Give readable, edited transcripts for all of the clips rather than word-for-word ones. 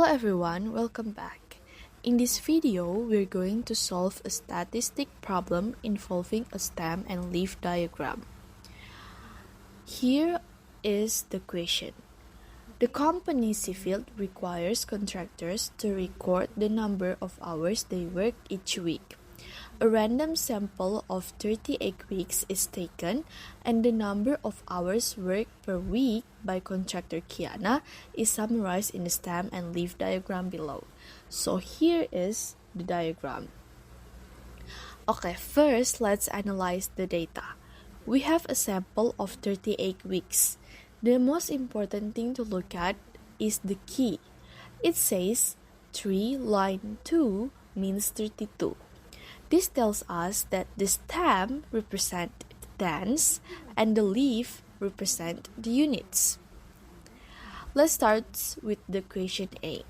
everyone, welcome back. In this video, we're going to solve a statistic problem involving a stem and leaf diagram. Here is the question. The company Sheffield requires contractors to record the number of hours they work each week. A random sample of 38 weeks is taken, and the number of hours worked per week by contractor Kiana is summarized in the stem and leaf diagram below. So here is the diagram. Okay, first let's analyze the data. We have a sample of 38 weeks. The most important thing to look at is the key. It says 3 line 2 means 32. This tells us that the stem represents tens and the leaf represents the units. Let's start with the question A.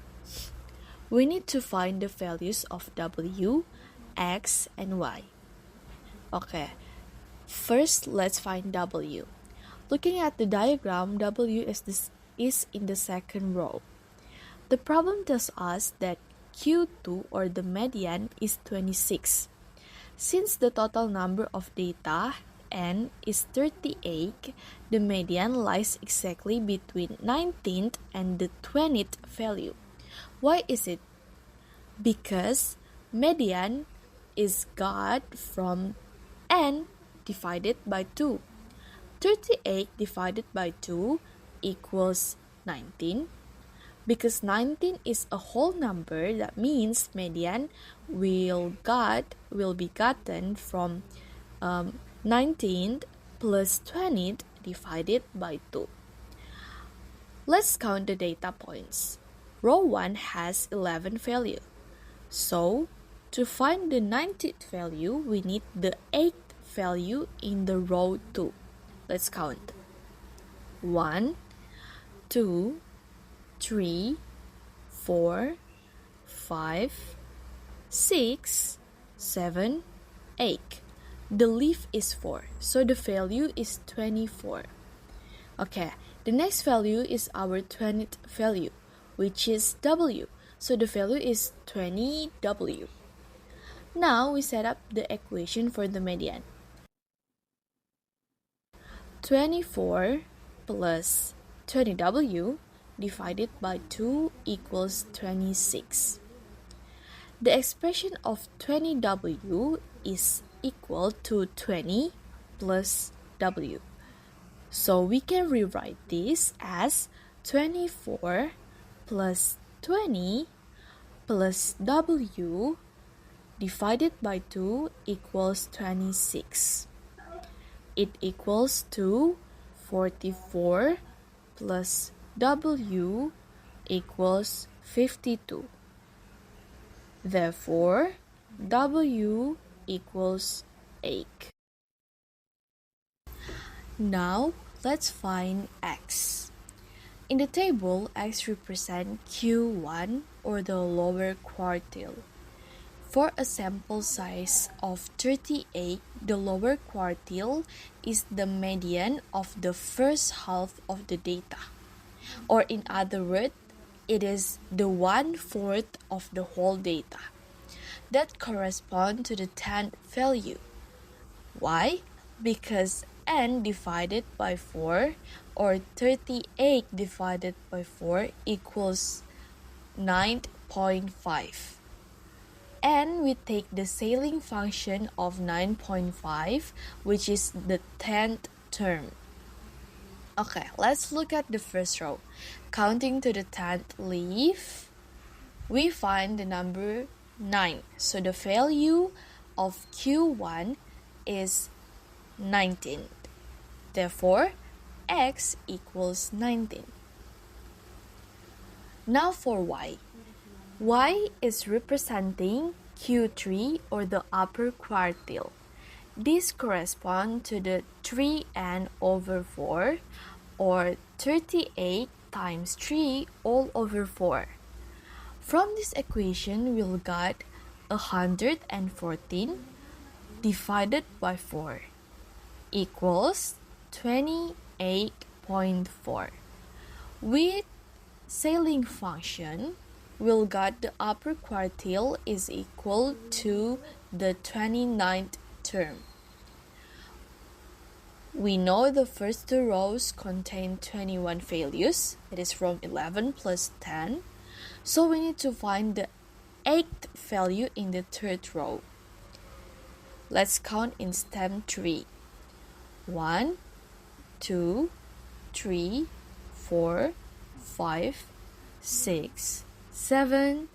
We need to find the values of W, X, and Y. Okay, first let's find W. Looking at the diagram, W is in the second row. The problem tells us that Q2 or the median is 26. Since the total number of data N is 38, the median lies exactly between 19th and the 20th value. Why is it? Because median is got from N divided by 2. 38 divided by 2 equals 19. Because 19 is a whole number, that means median will be gotten from 19 plus 20 divided by 2. Let's count the data points. Row 1 has 11 value. So, to find the 19th value, we need the 8th value in the row 2. Let's count. 1, 2, 3, 4, 5, 6, 7, 8. The leaf is 4, so the value is 24. Okay, the next value is our 20th value, which is W, so the value is 20W. Now we set up the equation for the median. 24 plus 20W divided by 2 equals 26. The expression of 20W is equal to 20 plus W. So we can rewrite this as 24 plus 20 plus W divided by 2 equals 26. It equals to 44 plus W equals 52. Therefore, W equals 8. Now, let's find X. In the table, X represents Q1 or the lower quartile. For a sample size of 38, the lower quartile is the median of the first half of the data. Or in other words, it is the 1/4 of the whole data. That corresponds to the 10th value. Why? Because N divided by 4 or 38 divided by 4 equals 9.5. And we take the scaling function of 9.5, which is the 10th term. Okay, let's look at the first row. Counting to the 10th leaf, we find the number 9. So the value of Q1 is 19. Therefore, X equals 19. Now for Y. Y is representing Q3 or the upper quartile. This corresponds to the 3n over 4 or 38 times 3 all over 4. From this equation, we'll get 114 divided by 4 equals 28.4. With scaling function, we'll get the upper quartile is equal to the 29th term. We know the first two rows contain 21 values, it is from 11 plus 10, so we need to find the 8th value in the third row. Let's count in stem 3. 1, 2, 3, 4, 5, 6, 7,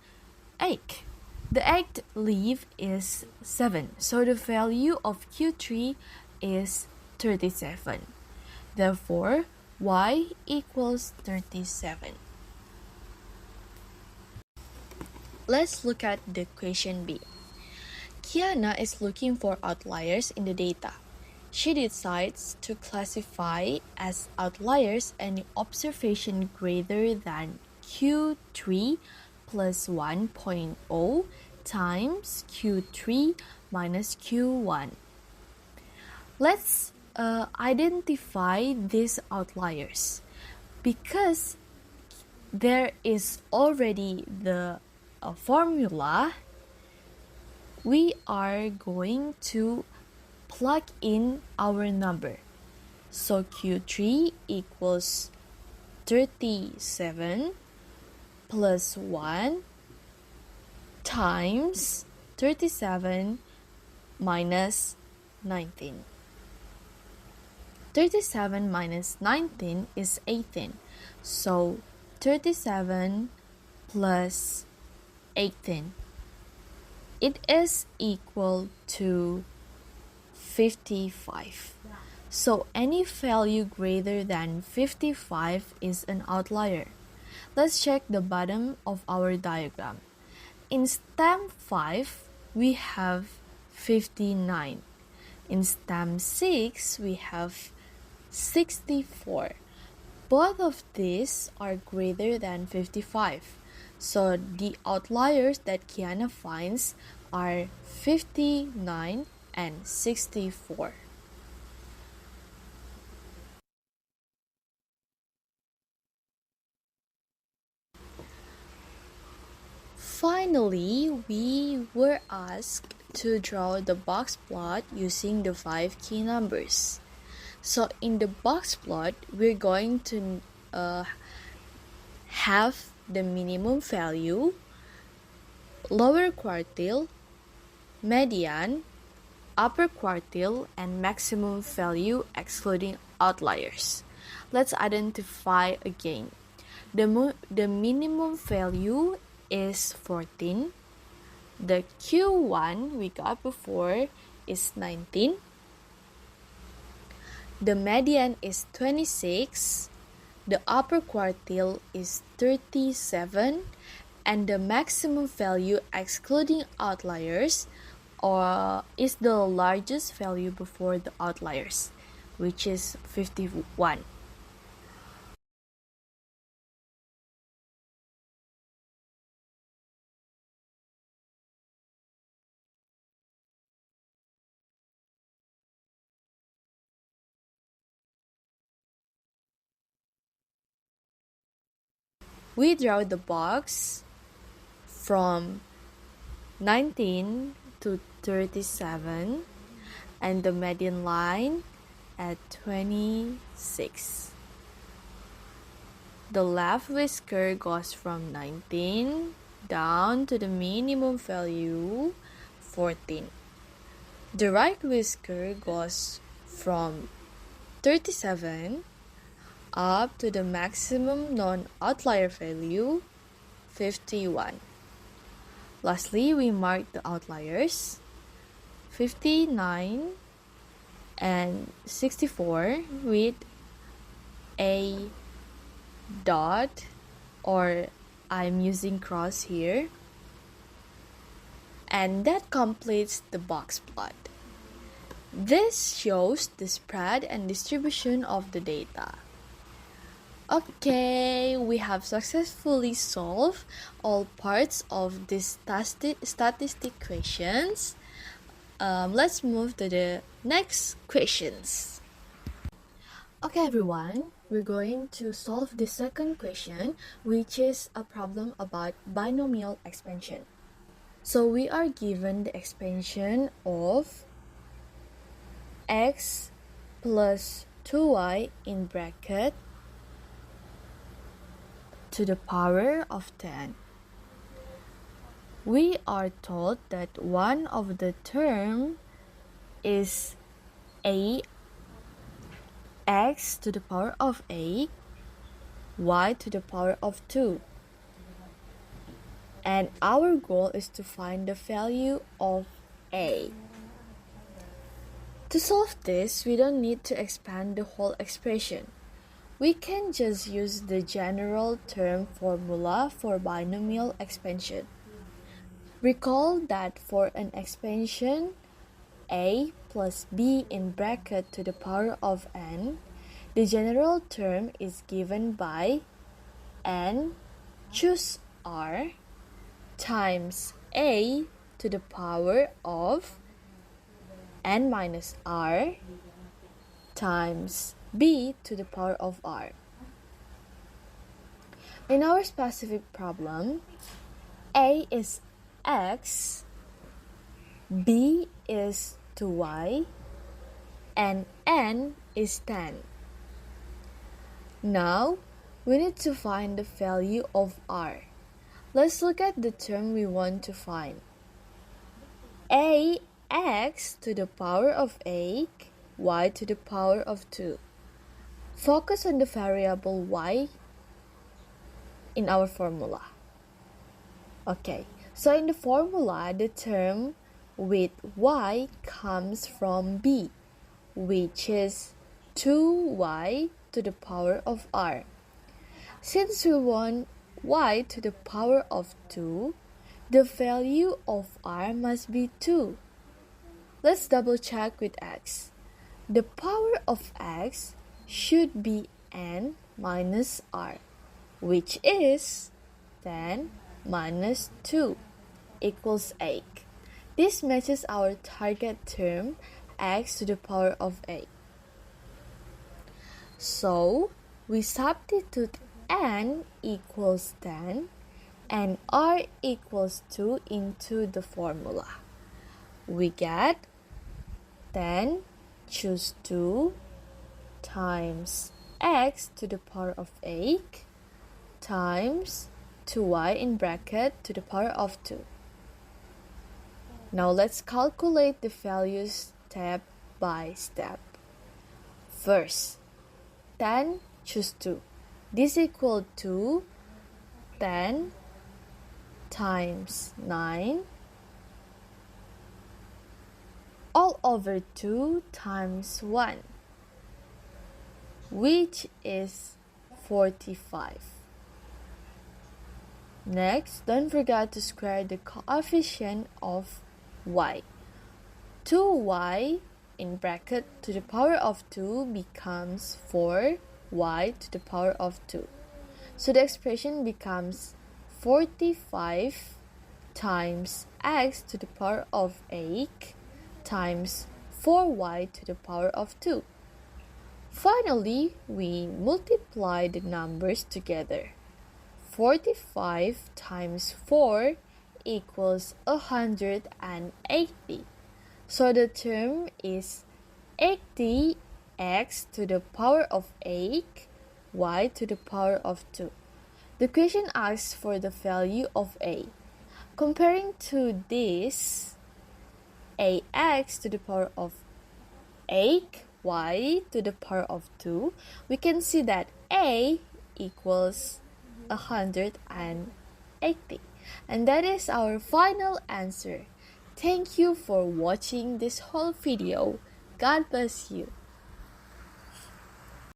8. The 8th leaf is 7, so the value of Q3 is 37. Therefore, y equals 37. Let's look at the question B. Kiana is looking for outliers in the data. She decides to classify as outliers any observation greater than Q3 plus 1.0 times Q3 minus Q1. Let's identify these outliers. Because there is already the formula, we are going to plug in our number. So Q3 equals 37 plus 1 times 37 minus 19. 37 minus 19 is 18. So 37 plus 18. It is equal to 55. So any value greater than 55 is an outlier. Let's check the bottom of our diagram. In stem 5, we have 59. In stem 6, we have 64. Both of these are greater than 55. So the outliers that Kiana finds are 59 and 64. Finally, we were asked to draw the box plot using the 5 key numbers. So in the box plot, we're going to have the minimum value, lower quartile, median, upper quartile, and maximum value excluding outliers. Let's identify again. The minimum value is 14. The Q1 we got before is 19. The median is 26. The upper quartile is 37. And the maximum value excluding outliers is the largest value before the outliers, which is 51. We draw the box from 19 to 37 and the median line at 26. The left whisker goes from 19 down to the minimum value 14. The right whisker goes from 37 up to the maximum non-outlier value 51. Lastly, we mark the outliers 59 and 64 with a dot, or I'm using cross here, and that completes the box plot. This shows the spread and distribution of the data. Okay, we have successfully solved all parts of these statistic questions. Let's move to the next questions. Okay everyone, we're going to solve the second question, which is a problem about binomial expansion. So we are given the expansion of x plus 2y in bracket to the power of 10. We are told that one of the term is x to the power of 8, y to the power of 2. And our goal is to find the value of a. To solve this, we don't need to expand the whole expression. We can just use the general term formula for binomial expansion. Recall that for an expansion a plus b in bracket to the power of n, the general term is given by n choose r times a to the power of n minus r times b to the power of r. In our specific problem, a is x, b is 2y, and n is 10. Now, we need to find the value of r. Let's look at the term we want to find. X to the power of 8, y to the power of 2. Focus on the variable y in our formula. Okay, so in the formula, the term with y comes from b, which is 2y to the power of r. Since we want y to the power of 2, the value of r must be 2. Let's double check with x. The power of x should be n minus r, which is 10 minus 2 equals 8. This matches our target term x to the power of 8. So, we substitute n equals 10 and r equals 2 into the formula. We get 10 choose 2 times x to the power of 8 times 2y in bracket to the power of 2. Now let's calculate the values step by step. First, 10 choose 2. This equal to 10 times 9 all over 2 times 1, which is 45. Next, don't forget to square the coefficient of y. 2y in bracket to the power of 2 becomes 4y to the power of 2. So the expression becomes 45 times x to the power of 8 times 4y to the power of 2. Finally, we multiply the numbers together. 45 times 4 equals 180. So the term is 80x to the power of 8, y to the power of 2. The question asks for the value of a. Comparing to this, ax to the power of 8, y to the power of 2, we can see that a equals 180. And that is our final answer. Thank you for watching this whole video. God bless you.